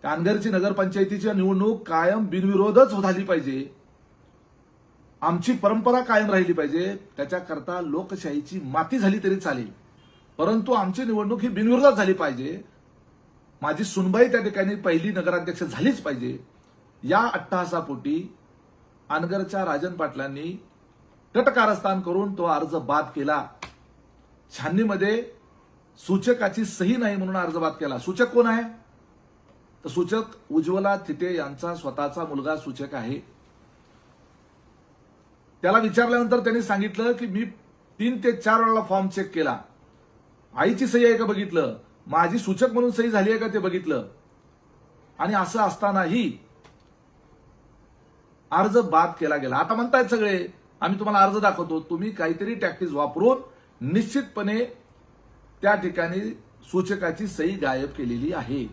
कानगरची नगरपंचायतीची निवडणूक कायम बिनविरोधच झाली पाहिजे, आमची परंपरा कायम राहिली पाहिजे, त्याच्याकरता लोकशाहीची माती झाली तरी चालेल, परंतु आमची निवडणूक ही बिनविरोधात झाली पाहिजे. माझी सुनबाई त्या ठिकाणी पहिली नगराध्यक्ष झालीच पाहिजे. या अट्टहासापोटी अनगरच्या राजन पाटलांनी तटकारस्थान करून तो अर्ज बाद केला. छाननीमध्ये सूचकाची सही नाही म्हणून अर्ज बाद केला. सूचक कोण आहे? तर सूचक उज्ज्वला थिटे यांचा स्वतःचा मुलगा सूचक आहे. त्याला विचारल्यानंतर त्यांनी सांगितलं की मी 3 ते 4 वेळा फॉर्म चेक केला, आईची सही आहे का बघितलं, माझी सूचक म्हणून सही झाली आहे का ते बघितलं, आणि असं असतानाही अर्ज बाद केला गेला. आता म्हणतायत सगळे आम्ही तुम्हाला अर्ज दाखवतो, तुम्ही काहीतरी टॅक्टिक्स वापरून निश्चितपणे त्या ठिकाणी सूचकाची सही गायब केलेली आहे.